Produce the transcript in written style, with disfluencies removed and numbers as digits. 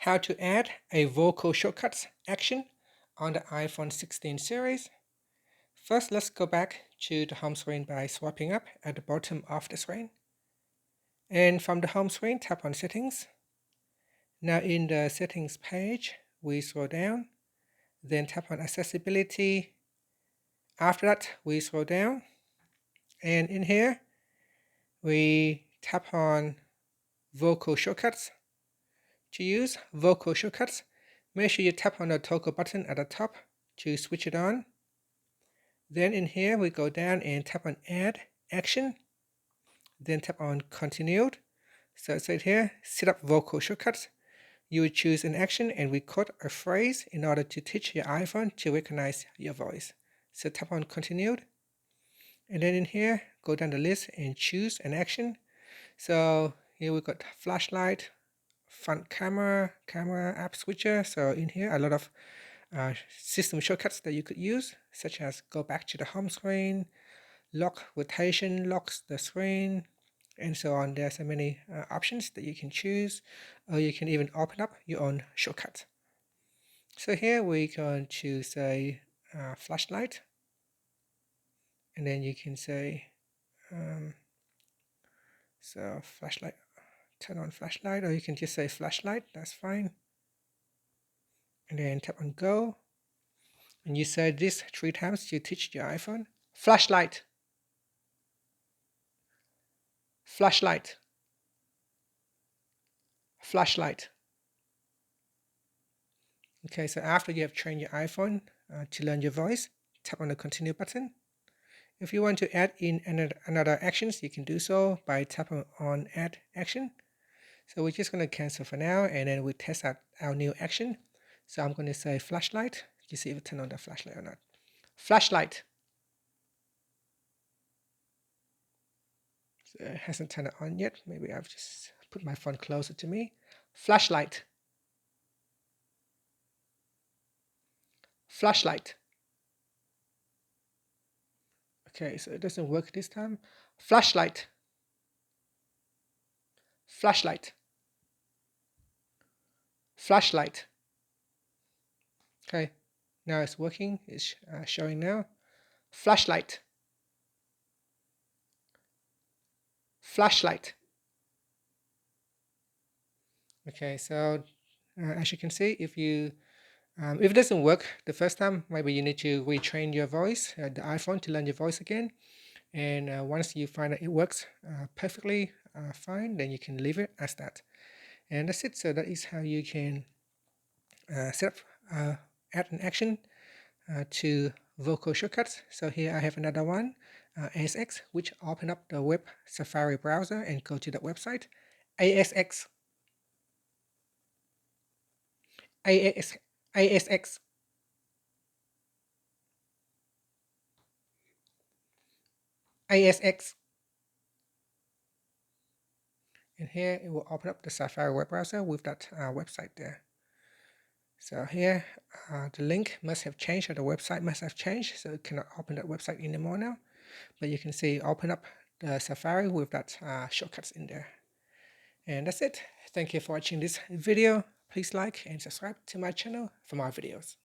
how to add a vocal shortcuts action on the iPhone 16 series. First, let's go back to the home screen by swiping up at the bottom of the screen. And from the home screen, tap on Settings. Now in the Settings page, we scroll down, then tap on Accessibility. After that, we scroll down, and in here, we tap on Vocal Shortcuts. To use vocal shortcuts, make sure you tap on the toggle button at the top to switch it on. Then in here, we go down and tap on Add Action. Then tap on Continued. So it says here, set up vocal shortcuts. You would choose an action and record a phrase in order to teach your iPhone to recognize your voice. So tap on Continued. And then in here, go down the list and choose an action. So here we got flashlight, front camera, camera app switcher. So in here, a lot of system shortcuts that you could use, such as go back to the home screen, lock rotation, locks the screen, and so on. There's so many options that you can choose, or you can even open up your own shortcut. So here we're going to say flashlight, and then you can say so flashlight, turn on flashlight, or you can just say flashlight, that's fine. And then tap on go, and you say this 3 times to teach your iPhone. Flashlight, flashlight, flashlight. Okay, so after you have trained your iPhone to learn your voice, tap on the continue button. If you want to add in another actions, you can do so by tapping on add action. So we're just going to cancel for now, and then we test out our new action. So I'm going to say flashlight to see if it turns on the flashlight or not. Flashlight. So it hasn't turned it on yet. Maybe I've just put my phone closer to me. Flashlight. Flashlight. Okay, so it doesn't work this time. Flashlight. Flashlight. Flashlight. Okay, now it's working. It's showing now. Flashlight. Flashlight. Okay, so as you can see, if it doesn't work the first time, maybe you need to retrain your voice, the iPhone, to learn your voice again. And once you find that it works perfectly fine, then you can leave it as that. And that's it. So that is how you can set up, add an action to vocal shortcuts. So here I have another one, ASX, which open up the web Safari browser and go to that website. ASX. ASX. ASX. ASX. And here it will open up the Safari web browser with that website there. So here the link must have changed, or the website must have changed, so it cannot open that website anymore now. But you can see open up the Safari with that shortcuts in there. And that's it. Thank you for watching this video. Please like and subscribe to my channel for more videos.